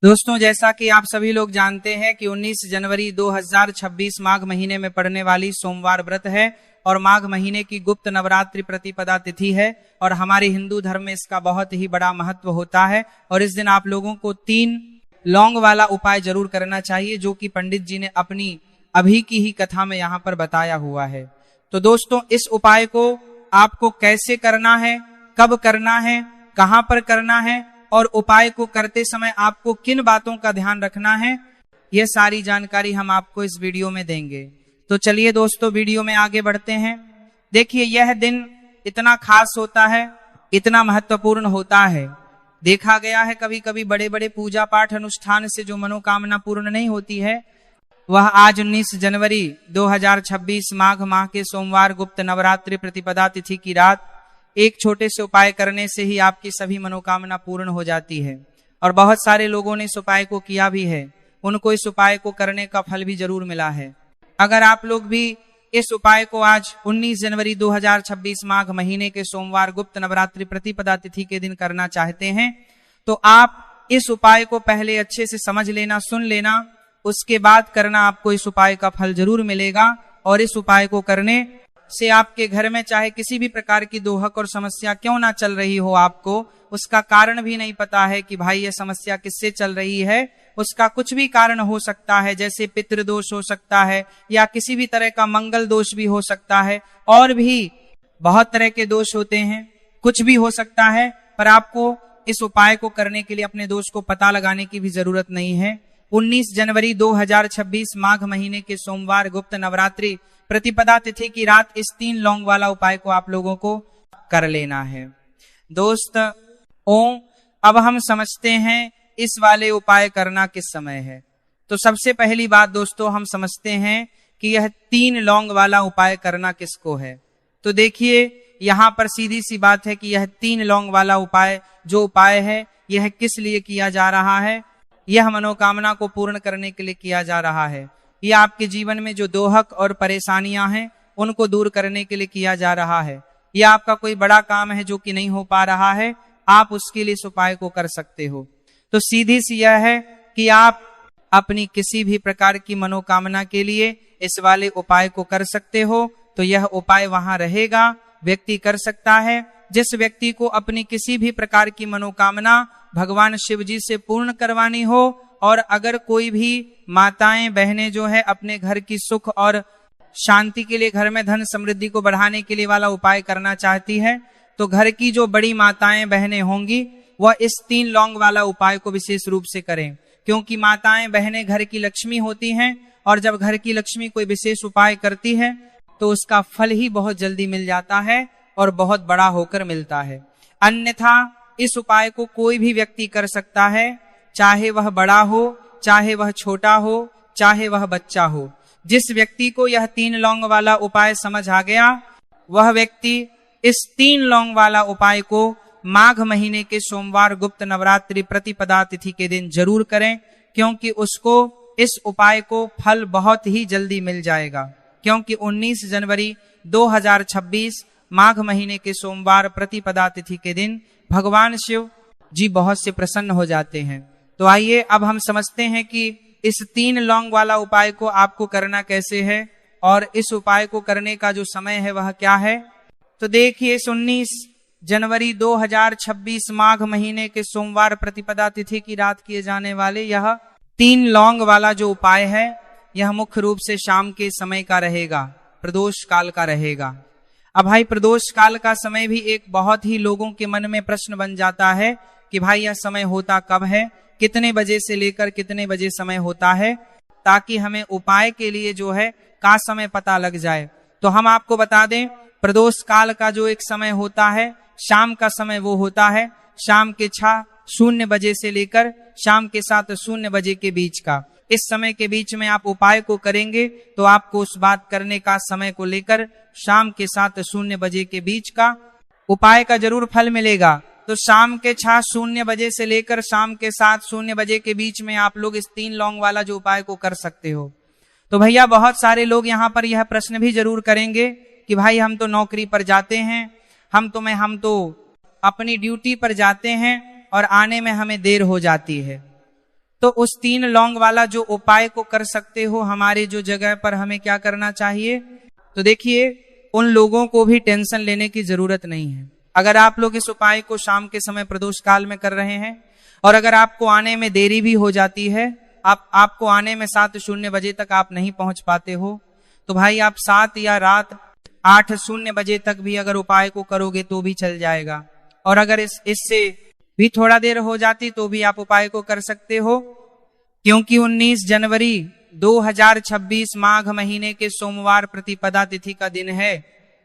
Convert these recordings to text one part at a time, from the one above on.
दोस्तों, जैसा कि आप सभी लोग जानते हैं कि 19 जनवरी 2026 माघ महीने में पड़ने वाली सोमवार व्रत है और माघ महीने की गुप्त नवरात्रि प्रतिपदा तिथि है और हमारे हिंदू धर्म में इसका बहुत ही बड़ा महत्व होता है। और इस दिन आप लोगों को 3 लौंग वाला उपाय जरूर करना चाहिए, जो कि पंडित जी ने अपनी अभी की ही कथा में यहाँ पर बताया हुआ है। तो दोस्तों, इस उपाय को आपको कैसे करना है, कब करना है, कहाँ पर करना है और उपाय को करते समय आपको किन बातों का ध्यान रखना है, यह सारी जानकारी हम आपको इस वीडियो में देंगे। तो चलिए दोस्तों, वीडियो में आगे बढ़ते हैं। देखिए, यह दिन इतना खास होता है, इतना महत्वपूर्ण होता है। देखा गया है कभी कभी बड़े बड़े पूजा पाठ अनुष्ठान से जो मनोकामना पूर्ण नहीं होती है, वह आज 19 जनवरी 2026 माघ माह के सोमवार गुप्त नवरात्रि प्रतिपदा तिथि की रात एक छोटे से उपाय करने से ही आपकी सभी मनोकामना पूर्ण हो जाती है। और बहुत सारे लोगों ने इस उपाय को किया भी है, उनको इस उपाय को करने का फल भी जरूर मिला है। अगर आप लोग भी इस उपाय को आज 19 जनवरी 2026 माघ महीने के सोमवार गुप्त नवरात्रि प्रतिपदा तिथि के दिन करना चाहते हैं, तो आप इस उपाय को पहले अच्छे से समझ लेना, सुन लेना, उसके बाद करना। आपको इस उपाय का फल जरूर मिलेगा। और इस उपाय को करने से आपके घर में चाहे किसी भी प्रकार की दोहक और समस्या क्यों ना चल रही हो, आपको उसका कारण भी नहीं पता है कि भाई ये समस्या किससे चल रही है, उसका कुछ भी कारण हो सकता है, जैसे पितृदोष हो सकता है या किसी भी तरह का मंगल दोष भी हो सकता है, और भी बहुत तरह के दोष होते हैं, कुछ भी हो सकता है। पर आपको इस उपाय को करने के लिए अपने दोष को पता लगाने की भी जरूरत नहीं है। 19 जनवरी 2026 माघ महीने के सोमवार गुप्त नवरात्रि प्रतिपदा तिथि की रात इस 3 लौंग वाला उपाय को आप लोगों को कर लेना है। दोस्त अब हम समझते हैं इस वाले उपाय करना किस समय है। तो सबसे पहली बात दोस्तों, हम समझते हैं कि यह 3 लौंग वाला उपाय करना किसको है। तो देखिए, यहाँ पर सीधी सी बात है कि यह 3 लौंग वाला उपाय जो उपाय है, यह किस लिए किया जा रहा है। यह मनोकामना को पूर्ण करने के लिए किया जा रहा है। यह आपके जीवन में जो दोहक और परेशानियां हैं, उनको दूर करने के लिए किया जा रहा है। यह आपका कोई बड़ा काम है जो कि नहीं हो पा रहा है, आप उसके लिए इस उपाय को कर सकते हो। तो सीधी सी यह है कि आप अपनी किसी भी प्रकार की मनोकामना के लिए इस वाले उपाय को कर सकते हो। तो यह उपाय वहां रहेगा, व्यक्ति कर सकता है। जिस व्यक्ति को अपनी किसी भी प्रकार की मनोकामना भगवान शिव जी से पूर्ण करवानी हो, और अगर कोई भी माताएं बहनें जो है अपने घर की सुख और शांति के लिए, घर में धन समृद्धि को बढ़ाने के लिए वाला उपाय करना चाहती है, तो घर की जो बड़ी माताएं बहनें होंगी वह इस 3 लौंग वाला उपाय को विशेष रूप से करें। क्योंकि माताएं बहनें घर की लक्ष्मी होती हैं, और जब घर की लक्ष्मी कोई विशेष उपाय करती है तो उसका फल ही बहुत जल्दी मिल जाता है और बहुत बड़ा होकर मिलता है। अन्यथा इस उपाय को कोई भी व्यक्ति कर सकता है, चाहे वह बड़ा हो, चाहे वह छोटा हो, चाहे वह बच्चा हो। जिस व्यक्ति को यह 3 लौंग वाला उपाय समझ आ गया, वह व्यक्ति इस 3 लौंग वाला उपाय को माघ महीने के सोमवार गुप्त नवरात्रि प्रतिपदा तिथि के दिन जरूर करें, क्योंकि उसको इस उपाय को फल बहुत ही जल्दी मिल जाएगा। क्योंकि 19 जनवरी 2026 माघ महीने के सोमवार प्रतिपदा तिथि के दिन भगवान शिव जी बहुत से प्रसन्न हो जाते हैं। तो आइए अब हम समझते हैं कि इस 3 लौंग वाला उपाय को आपको करना कैसे है और इस उपाय को करने का जो समय है वह क्या है। तो देखिए, 19 जनवरी 2026 माघ महीने के सोमवार प्रतिपदा तिथि की रात किए जाने वाले यह 3 लौंग वाला जो उपाय है, यह मुख्य रूप से शाम के समय का रहेगा, प्रदोष काल का रहेगा। अब भाई, प्रदोष काल का समय भी एक बहुत ही लोगों के मन में प्रश्न बन जाता है कि भाई यह समय होता कब है, कितने बजे से लेकर कितने बजे समय होता है, ताकि हमें उपाय के लिए जो है का समय पता लग जाए। तो हम आपको बता दें, प्रदोष काल का जो एक समय होता है, शाम का समय, वो होता है शाम के 6:00 बजे से लेकर शाम के 7:00 बजे के बीच का। इस समय के बीच में आप उपाय को करेंगे तो आपको उस बात करने का समय को लेकर शाम के 7:00 बजे के बीच का उपाय का जरूर फल मिलेगा। तो शाम के 6:00 बजे से लेकर शाम के 7:00 बजे के बीच में आप लोग इस 3 लौंग वाला जो उपाय को कर सकते हो। तो भैया, बहुत सारे लोग यहाँ पर यह प्रश्न भी जरूर करेंगे कि भाई हम तो नौकरी पर जाते हैं, हम तो अपनी ड्यूटी पर जाते हैं और आने में हमें देर हो जाती है। तो उस 3 लौंग वाला जो उपाय को कर सकते हो हमारे जो जगह पर हमें क्या करना चाहिए? तो देखिए, उन लोगों को भी टेंशन लेने की जरूरत नहीं है। अगर आप लोग इस उपाय को शाम के समय प्रदोष काल में कर रहे हैं और अगर आपको आने में देरी भी हो जाती है, आपको आने में 7:00 बजे तक आप नहीं पहुंच पाते हो, तो भाई आप 7 या रात 8:00 बजे तक भी अगर उपाय को करोगे तो भी चल जाएगा। और अगर इससे भी थोड़ा देर हो जाती तो भी आप उपाय को कर सकते हो, क्योंकि 19 जनवरी 2026 माघ महीने के सोमवार प्रतिपदा तिथि का दिन है।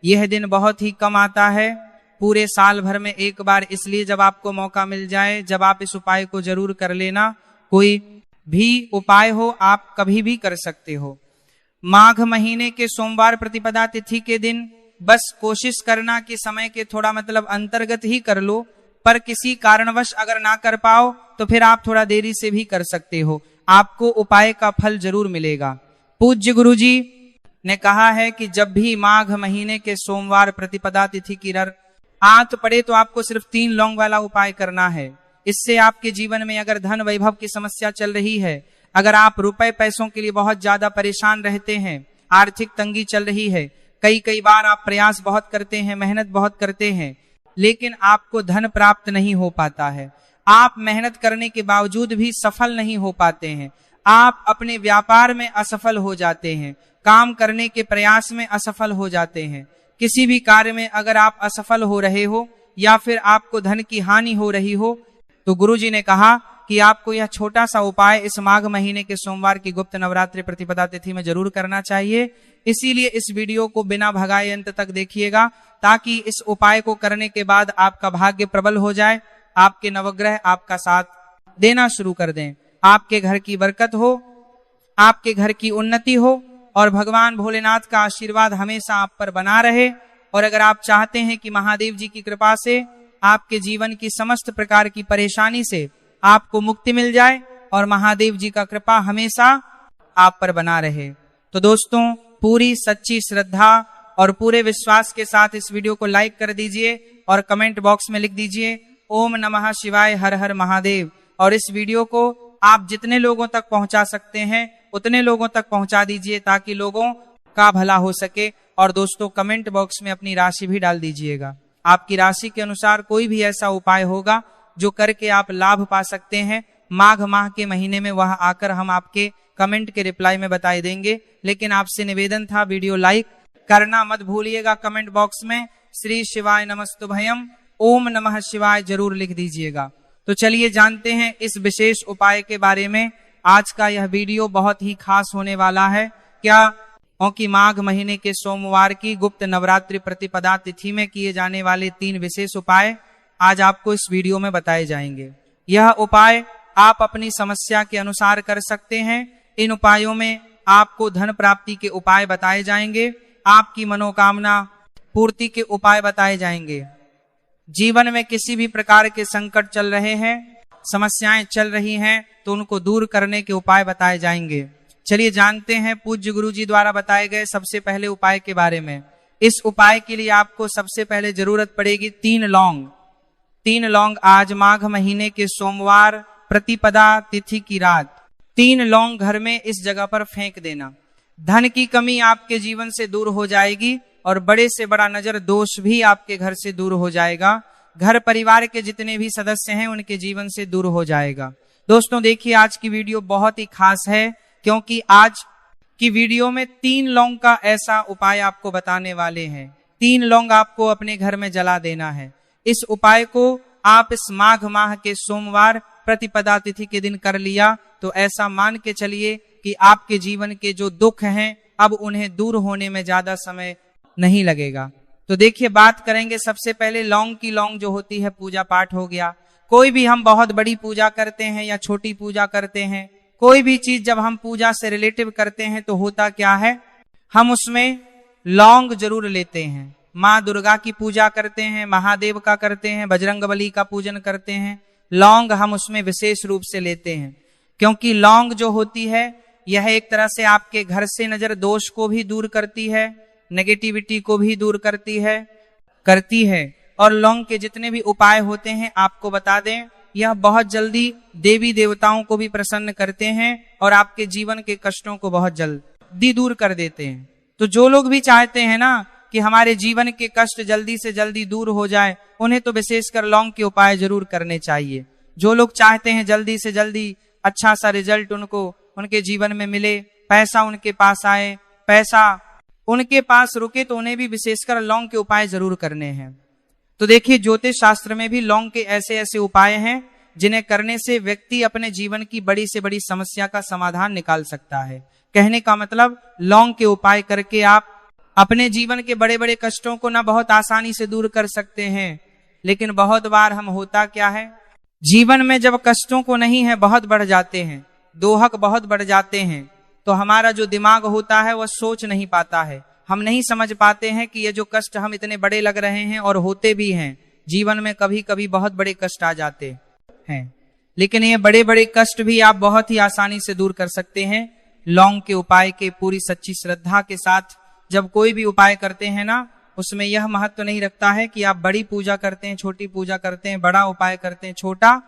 यह दिन बहुत ही कम आता है, पूरे साल भर में एक बार, इसलिए जब आपको मौका मिल जाए, जब आप इस उपाय को जरूर कर लेना। कोई भी उपाय हो आप कभी भी कर सकते हो। माघ महीने के सोमवार प्रतिपदा तिथि के दिन बस कोशिश करना कि समय के थोड़ा मतलब अंतर्गत ही कर लो, पर किसी कारणवश अगर ना कर पाओ तो फिर आप थोड़ा देरी से भी कर सकते हो, आपको उपाय का फल जरूर मिलेगा। पूज्य गुरुजी ने कहा है कि जब भी माघ महीने के सोमवार प्रतिपदा तिथि की आंत पड़े तो आपको सिर्फ 3 लौंग वाला उपाय करना है। इससे आपके जीवन में अगर धन वैभव की समस्या चल रही है, अगर आप रुपए पैसों के लिए बहुत ज्यादा परेशान रहते हैं, आर्थिक तंगी चल रही है, कई बार आप प्रयास बहुत करते हैं, मेहनत बहुत करते हैं, लेकिन आपको धन प्राप्त नहीं हो पाता है, आप मेहनत करने के बावजूद भी सफल नहीं हो पाते हैं, आप अपने व्यापार में असफल हो जाते हैं, काम करने के प्रयास में असफल हो जाते हैं, किसी भी कार्य में अगर आप असफल हो रहे हो या फिर आपको धन की हानि हो रही हो, तो गुरुजी ने कहा कि आपको यह छोटा सा उपाय इस माघ महीने के सोमवार की गुप्त नवरात्रि प्रतिपदा तिथि में जरूर करना चाहिए। इसीलिए इस वीडियो को बिना भगाए अंत तक देखिएगा, ताकि इस उपाय को करने के बाद आपका भाग्य प्रबल हो जाए, आपके नवग्रह आपका साथ देना शुरू कर दें, आपके घर की बरकत हो, आपके घर की उन्नति हो और भगवान भोलेनाथ का आशीर्वाद हमेशा आप पर बना रहे। और अगर आप चाहते हैं कि महादेव जी की कृपा से आपके जीवन की समस्त प्रकार की परेशानी से आपको मुक्ति मिल जाए और महादेव जी का कृपा हमेशा आप पर बना रहे, तो दोस्तों पूरी सच्ची श्रद्धा और पूरे विश्वास के साथ इस वीडियो को लाइक कर दीजिए और कमेंट बॉक्स में लिख दीजिए ओम नमः शिवाय, हर हर महादेव। और इस वीडियो को आप जितने लोगों तक पहुंचा सकते हैं उतने लोगों तक पहुंचा दीजिए, ताकि लोगों का भला हो सके। और दोस्तों कमेंट बॉक्स में अपनी राशि भी डाल दीजिएगा, आपकी राशि के अनुसार कोई भी ऐसा उपाय होगा जो करके आप लाभ पा सकते हैं माघ माह के महीने में, वह आकर हम आपके कमेंट के रिप्लाई में बताई देंगे। लेकिन आपसे निवेदन था, वीडियो लाइक करना मत भूलिएगा, कमेंट बॉक्स में श्री शिवाय नमस्तुभयम ओम नमः शिवाय जरूर लिख दीजिएगा। तो चलिए जानते हैं इस विशेष उपाय के बारे में। आज का यह वीडियो बहुत ही खास होने वाला है, क्या? क्योंकि माघ महीने के सोमवार की गुप्त नवरात्रि प्रतिपदा तिथि में किए जाने वाले 3 विशेष उपाय आज आपको इस वीडियो में बताए जाएंगे। यह उपाय आप अपनी समस्या के अनुसार कर सकते हैं। इन उपायों में आपको धन प्राप्ति के उपाय बताए जाएंगे, आपकी मनोकामना पूर्ति के उपाय बताए जाएंगे, जीवन में किसी भी प्रकार के संकट चल रहे हैं, समस्याएं चल रही हैं, तो उनको दूर करने के उपाय बताए जाएंगे। चलिए जानते हैं पूज्य गुरु जी द्वारा बताए गए सबसे पहले उपाय के बारे में। इस उपाय के लिए आपको सबसे पहले जरूरत पड़ेगी 3 लौंग। 3 लौंग आज माघ महीने के सोमवार प्रतिपदा तिथि की रात 3 लौंग घर में इस जगह पर फेंक देना। धन की कमी आपके जीवन से दूर हो जाएगी और बड़े से बड़ा नजर दोष भी आपके घर से दूर हो जाएगा। घर परिवार के जितने भी सदस्य हैं उनके जीवन से दूर हो जाएगा। दोस्तों देखिए आज की वीडियो बहुत ही खास है, क्योंकि आज की वीडियो में 3 लौंग का ऐसा उपाय आपको बताने वाले हैं। 3 लौंग आपको अपने घर में जला देना है। इस उपाय को आप इस माघ माह के सोमवार प्रतिपदा तिथि के दिन कर लिया तो ऐसा मान के चलिए कि आपके जीवन के जो दुख हैं अब उन्हें दूर होने में ज्यादा समय नहीं लगेगा। तो देखिए बात करेंगे सबसे पहले लौंग की। लौंग जो होती है पूजा पाठ हो गया, कोई भी हम बहुत बड़ी पूजा करते हैं या छोटी पूजा करते हैं, कोई भी चीज जब हम पूजा से रिलेटिव करते हैं तो होता क्या है, हम उसमें लौंग जरूर लेते हैं। माँ दुर्गा की पूजा करते हैं, महादेव का करते हैं, बजरंगबली का पूजन करते हैं, लौंग हम उसमें विशेष रूप से लेते हैं, क्योंकि लौंग जो होती है यह एक तरह से आपके घर से नजर दोष को भी दूर करती है, नेगेटिविटी को भी दूर करती है। और लौंग के जितने भी उपाय होते हैं आपको बता दें, यह बहुत जल्दी देवी देवताओं को भी प्रसन्न करते हैं और आपके जीवन के कष्टों को बहुत जल्दी दूर कर देते हैं। तो जो लोग भी चाहते हैं ना कि हमारे जीवन के कष्ट जल्दी से जल्दी दूर हो जाए, उन्हें तो विशेषकर लौंग के उपाय जरूर करने चाहिए। जो लोग चाहते हैं जल्दी से जल्दी अच्छा सा रिजल्ट उनको उनके जीवन में मिले, पैसा उनके पास आए, पैसा उनके पास रुके, तो उन्हें भी विशेषकर लौंग के उपाय जरूर करने हैं। तो देखिए, ज्योतिष शास्त्र में भी लौंग के ऐसे ऐसे उपाय हैं जिन्हें करने से व्यक्ति अपने जीवन की बड़ी से बड़ी समस्या का समाधान निकाल सकता है। कहने का मतलब, लौंग के उपाय करके आप अपने जीवन के बड़े बड़े कष्टों को ना बहुत आसानी से दूर कर सकते हैं। लेकिन बहुत बार हम होता क्या है, जीवन में जब कष्टों को नहीं है बहुत बढ़ जाते हैं, दोहक बहुत बढ़ जाते हैं, तो हमारा जो दिमाग होता है वह सोच नहीं पाता है। हम नहीं समझ पाते हैं कि ये जो कष्ट हम इतने बड़े लग रहे हैं और होते भी हैं, जीवन में कभी कभी बहुत बड़े कष्ट आ जाते हैं। लेकिन ये बड़े बड़े कष्ट भी आप बहुत ही आसानी से दूर कर सकते हैं लौंग के उपाय के पूरी सच्ची श्रद्धा के साथ। जब कोई भी उपाय करते हैं ना, उसमें यह महत्व नहीं रखता है कि आप बड़ी पूजा करते हैं, छोटी पूजा करते हैं, बड़ा उपाय करते हैं, छोटा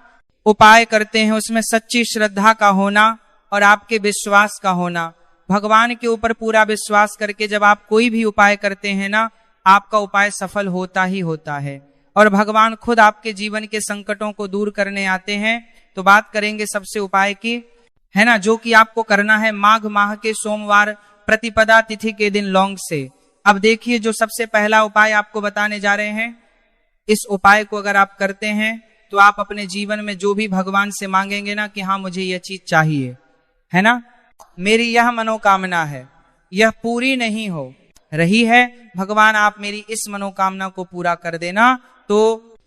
उपाय करते हैं, उसमें सच्ची श्रद्धा का होना और आपके विश्वास का होना। भगवान के ऊपर पूरा विश्वास करके जब आप कोई भी उपाय करते हैं ना, आपका उपाय सफल होता ही होता है और भगवान खुद आपके जीवन के संकटों को दूर करने आते हैं। तो बात करेंगे सबसे उपाय की, है ना, जो कि आपको करना है माघ माह के सोमवार प्रतिपदा तिथि के दिन लौंग से। अब देखिए, जो सबसे पहला उपाय आपको बताने जा रहे हैं, इस उपाय को अगर आप करते हैं तो आप अपने जीवन में जो भी भगवान से मांगेंगे ना कि हाँ मुझे यह चीज चाहिए, है ना, मेरी यह मनोकामना है, यह पूरी नहीं हो रही है, भगवान आप मेरी इस मनोकामना को पूरा कर देना। तो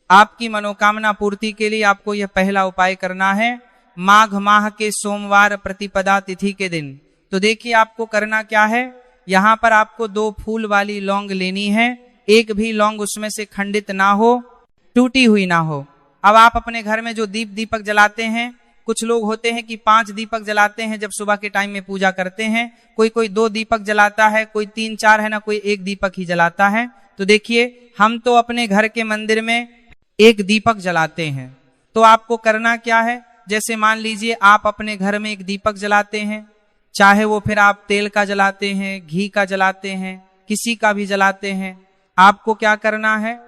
आपकी मनोकामना पूर्ति के लिए आपको यह पहला उपाय करना है माघ माह के सोमवार प्रतिपदा तिथि के दिन। तो देखिए, आपको करना क्या है, यहाँ पर आपको 2 फूल वाली लौंग लेनी है। एक भी लौंग उसमें से खंडित ना हो, टूटी हुई ना हो। अब आप अपने घर में जो दीपक जलाते हैं, कुछ लोग होते हैं कि 5 दीपक जलाते हैं जब सुबह के टाइम में पूजा करते हैं, कोई 2 दीपक जलाता है, कोई 3-4 है ना, कोई 1 दीपक ही जलाता है। तो देखिए, हम तो अपने घर के मंदिर में 1 दीपक जलाते हैं। तो आपको करना क्या है, जैसे मान लीजिए आप अपने घर में 1 दीपक जलाते हैं, चाहे वो फिर आप तेल का जलाते हैं, घी का जलाते हैं, किसी का भी जलाते हैं, आपको क्या करना है,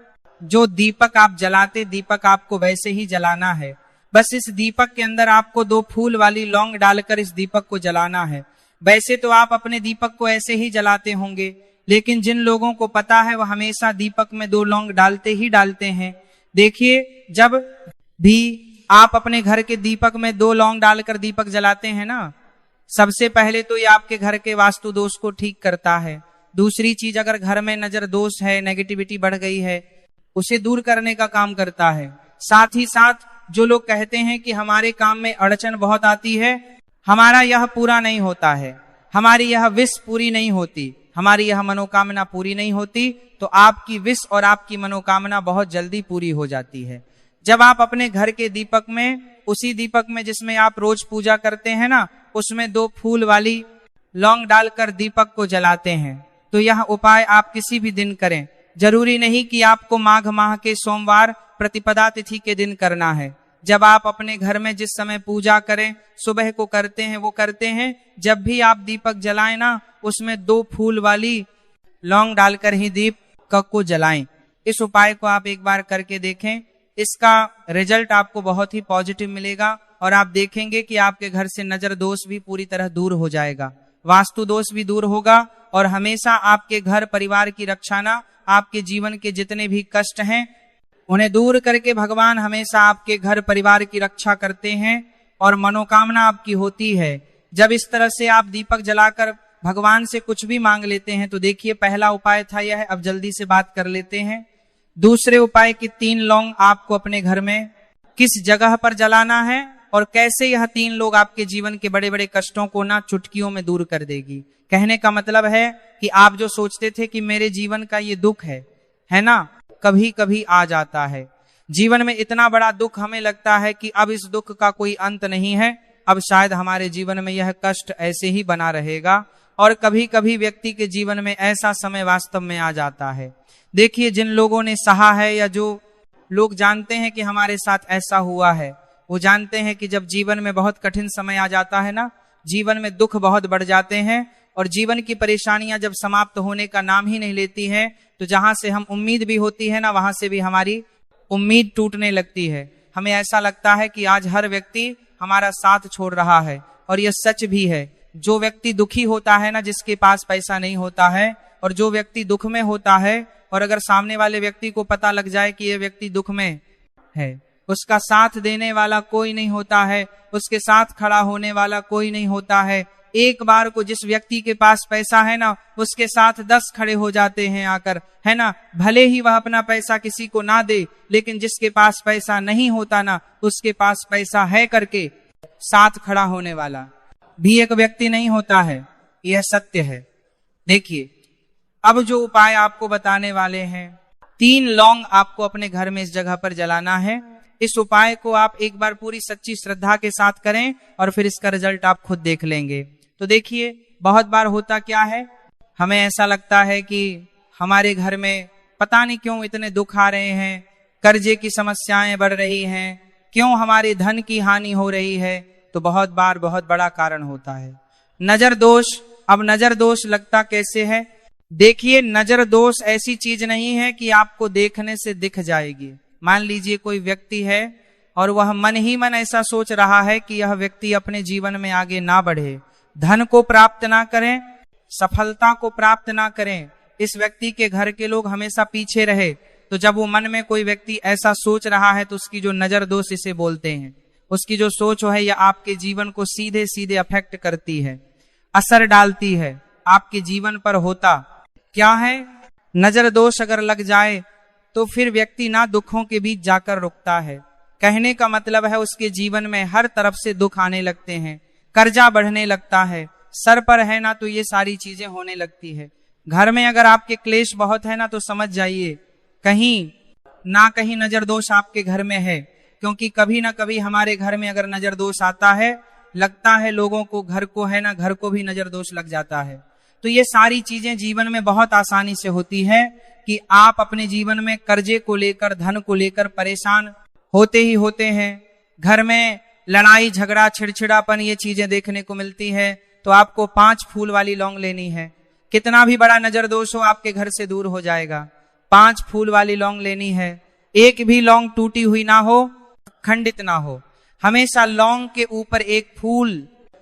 जो दीपक आप जलाते दीपक आपको वैसे ही जलाना है। बस इस दीपक के अंदर आपको 2 फूल वाली लौंग डालकर इस दीपक को जलाना है। वैसे तो आप अपने दीपक को ऐसे ही जलाते होंगे, लेकिन जिन लोगों को पता है वह हमेशा दीपक में 2 लौंग डालते ही डालते हैं। देखिए, जब भी आप अपने घर के दीपक में 2 लौंग डालकर दीपक जलाते हैं ना, सबसे पहले तो ये आपके घर के वास्तु दोष को ठीक करता है। दूसरी चीज, अगर घर में नजर दोष है, नेगेटिविटी बढ़ गई है, उसे दूर करने का काम करता है। साथ ही साथ जो लोग कहते हैं कि हमारे काम में अड़चन बहुत आती है, हमारा यह पूरा नहीं होता है, हमारी यह विश पूरी नहीं होती, हमारी यह मनोकामना पूरी नहीं होती, तो आपकी विश और आपकी मनोकामना बहुत जल्दी पूरी हो जाती है। जब आप अपने घर के दीपक में, उसी दीपक में जिसमें आप रोज पूजा करते हैं ना, उसमें 2 फूल वाली लौंग डालकर दीपक को जलाते हैं, तो यह उपाय आप किसी भी दिन करें। जरूरी नहीं कि आपको माघ माह के सोमवार प्रतिपदा तिथि के दिन करना है। जब आप अपने घर में जिस समय पूजा करें, सुबह को करते हैं वो करते हैं, जब भी आप दीपक जलाएं ना, उसमें 2 फूल वाली लौंग डालकर ही दीपक को जलाएं। इस उपाय को आप एक बार करके देखें, इसका रिजल्ट आपको बहुत ही पॉजिटिव मिलेगा और आप देखेंगे कि आपके घर से नजर दोष भी पूरी तरह दूर हो जाएगा, वास्तु दोष भी दूर होगा और हमेशा आपके घर परिवार की रक्षा ना, आपके जीवन के जितने भी कष्ट हैं उन्हें दूर करके भगवान हमेशा आपके घर परिवार की रक्षा करते हैं और मनोकामना आपकी होती है। जब इस तरह से आप दीपक जलाकर भगवान से कुछ भी मांग लेते हैं, तो देखिए, पहला उपाय था यह। अब जल्दी से बात कर लेते हैं दूसरे उपाय की। 3 लौंग आपको अपने घर में किस जगह पर जलाना है और कैसे यह 3 लोग आपके जीवन के बड़े बड़े कष्टों को ना चुटकियों में दूर कर देगी। कहने का मतलब है कि आप जो सोचते थे कि मेरे जीवन का ये दुख है ना, कभी कभी आ जाता है जीवन में इतना बड़ा दुख, हमें लगता है कि अब इस दुख का कोई अंत नहीं है, अब शायद हमारे जीवन में यह कष्ट ऐसे ही बना रहेगा। और कभी कभी व्यक्ति के जीवन में ऐसा समय वास्तव में आ जाता है। देखिए, जिन लोगों ने सहा है या जो लोग जानते हैं कि हमारे साथ ऐसा हुआ है। वो जानते हैं कि जब जीवन में बहुत कठिन समय आ जाता है ना, जीवन में दुख बहुत बढ़ जाते हैं और जीवन की परेशानियां जब समाप्त होने का नाम ही नहीं लेती हैं, तो जहां से हम उम्मीद भी होती है ना, वहां से भी हमारी उम्मीद टूटने लगती है। हमें ऐसा लगता है कि आज हर व्यक्ति हमारा साथ छोड़ रहा है, और यह सच भी है। जो व्यक्ति दुखी होता है ना, जिसके पास पैसा नहीं होता है, और जो व्यक्ति दुख में होता है, और अगर सामने वाले व्यक्ति को पता लग जाए कि यह व्यक्ति दुख में है, उसका साथ देने वाला कोई नहीं होता है, उसके साथ खड़ा होने वाला कोई नहीं होता है। एक बार को जिस व्यक्ति के पास पैसा है ना, उसके साथ 10 खड़े हो जाते हैं आकर, है ना। भले ही वह अपना पैसा किसी को ना दे, लेकिन जिसके पास पैसा नहीं होता ना, उसके पास पैसा है करके साथ खड़ा होने वाला भी एक व्यक्ति नहीं होता है। यह सत्य है। देखिए, अब जो उपाय आपको बताने वाले हैं, 3 लौंग आपको अपने घर में इस जगह पर जलाना है। इस उपाय को आप एक बार पूरी सच्ची श्रद्धा के साथ करें और फिर इसका रिजल्ट आप खुद देख लेंगे। तो देखिए, बहुत बार होता क्या है, हमें ऐसा लगता है कि हमारे घर में पता नहीं क्यों इतने दुख आ रहे हैं, कर्जे की समस्याएं बढ़ रही हैं, क्यों हमारे धन की हानि हो रही है। तो बहुत बार बहुत बड़ा कारण होता है नजर दोष। अब नजर दोष लगता कैसे है? देखिए, नजर दोष ऐसी चीज नहीं है कि आपको देखने से दिख जाएगी। मान लीजिए कोई व्यक्ति है और वह मन ही मन ऐसा सोच रहा है कि यह व्यक्ति अपने जीवन में आगे ना बढ़े, धन को प्राप्त ना करें, सफलता को प्राप्त ना करें, इस व्यक्ति के घर के लोग हमेशा पीछे रहे। तो जब वो मन में कोई व्यक्ति ऐसा सोच रहा है, तो उसकी जो नजर दोष इसे बोलते हैं, उसकी जो सोच है, यह आपके जीवन को सीधे सीधे अफेक्ट करती है, असर डालती है आपके जीवन पर। होता क्या है, नजर दोष अगर लग जाए तो फिर व्यक्ति ना दुखों के बीच जाकर रुकता है। कहने का मतलब है, उसके जीवन में हर तरफ से दुख आने लगते हैं, कर्जा बढ़ने लगता है, सर पर है ना तो ये सारी चीजें होने लगती है। घर में अगर आपके क्लेश बहुत है ना, तो समझ जाइए कहीं ना कहीं नजर दोष आपके घर में है। क्योंकि कभी ना कभी हमारे घर में अगर नजर दोष आता है, लगता है लोगों को, घर को है ना, घर को भी नजर दोष लग जाता है। तो ये सारी चीजें जीवन में बहुत आसानी से होती है कि आप अपने जीवन में कर्जे को लेकर, धन को लेकर परेशान होते ही होते हैं। घर में लड़ाई झगड़ा छिड़छिड़ापन ये चीजें देखने को मिलती है। तो आपको 5 फूल वाली लौंग लेनी है। कितना भी बड़ा नजर दोष हो, आपके घर से दूर हो जाएगा। 5 फूल वाली लौंग लेनी है। एक भी लौंग टूटी हुई ना हो, खंडित ना हो, हमेशा लौंग के ऊपर एक फूल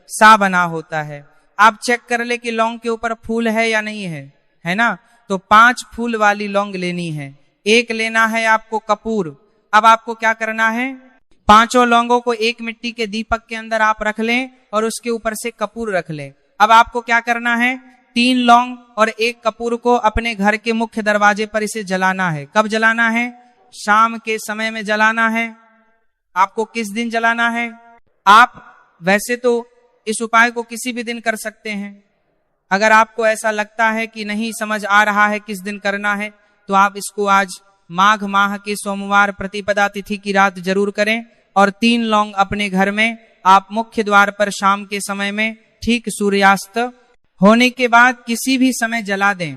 सा बना होता है। आप चेक कर ले कि लौंग के ऊपर फूल है या नहीं है, है ना। तो 5 फूल वाली लौंग लेनी है। एक लेना है आपको कपूर। अब आपको क्या करना है, 5 लौंगों को एक मिट्टी के दीपक के अंदर आप रख लें और उसके ऊपर से कपूर रख लें। अब आपको क्या करना है, 3 लौंग और 1 कपूर को अपने घर के मुख्य दरवाजे पर इसे जलाना है। कब जलाना है? शाम के समय में जलाना है। आपको किस दिन जलाना है? आप वैसे तो इस उपाय को किसी भी दिन कर सकते हैं। अगर आपको ऐसा लगता है कि नहीं समझ आ रहा है किस दिन करना है, तो आप इसको आज माघ माह के सोमवार प्रतिपदा तिथि की रात जरूर करें। और 3 लौंग अपने घर में आप मुख्य द्वार पर शाम के समय में ठीक सूर्यास्त होने के बाद किसी भी समय जला दें।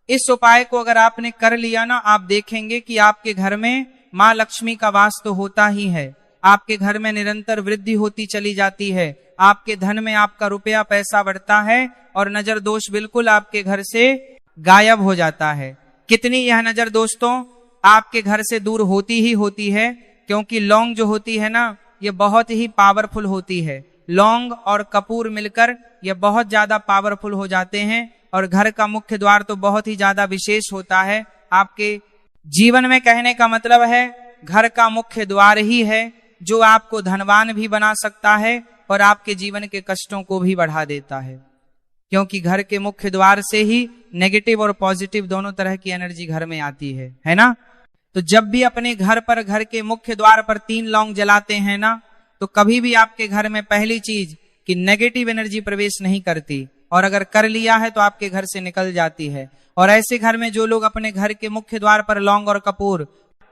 इस उपाय को अगर आपने कर लिया ना, आप देखेंगे कि आपके घर में माँ लक्ष्मी का वास तो होता ही है, आपके घर में निरंतर वृद्धि होती चली जाती है, आपके धन में आपका रुपया पैसा बढ़ता है और नजर दोष बिल्कुल आपके घर से गायब हो जाता है। कितनी यह नजर दोस्तों आपके घर से दूर होती ही होती है, क्योंकि लौंग जो होती है ना, ये बहुत ही पावरफुल होती है। लौंग और कपूर मिलकर ये बहुत ज्यादा पावरफुल हो जाते हैं और घर का मुख्य द्वार तो बहुत ही ज्यादा विशेष होता है। आपके जीवन में कहने का मतलब है, घर का मुख्य द्वार ही है जो आपको धनवान भी बना सकता है और आपके जीवन के कष्टों को भी बढ़ा देता है। क्योंकि घर के मुख्य द्वार से ही नेगेटिव और पॉजिटिव दोनों तरह की एनर्जी घर में आती है ना। तो जब भी अपने घर पर, घर के मुख्य द्वार पर 3 लौंग जलाते हैं ना, तो कभी भी आपके घर में पहली चीज कि नेगेटिव एनर्जी प्रवेश नहीं करती, और अगर कर लिया है तो आपके घर से निकल जाती है। और ऐसे घर में जो लोग अपने घर के मुख्य द्वार पर लौंग और कपूर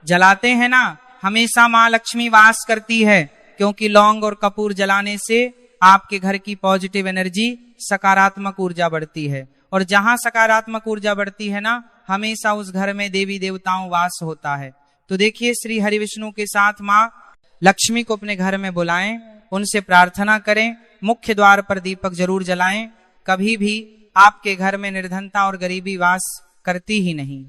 जलाते हैं ना, हमेशा माँ लक्ष्मी वास करती है। क्योंकि लौंग और कपूर जलाने से आपके घर की पॉजिटिव एनर्जी, सकारात्मक ऊर्जा बढ़ती है। और जहां सकारात्मक ऊर्जा बढ़ती है ना, हमेशा उस घर में देवी देवताओं वास होता है। तो देखिए श्री हरि विष्णु के साथ माँ लक्ष्मी को अपने घर में बुलाएं, उनसे प्रार्थना करें, मुख्य द्वार पर दीपक जरूर जलाएं। कभी भी आपके घर में निर्धनता और गरीबी वास करती ही नहीं।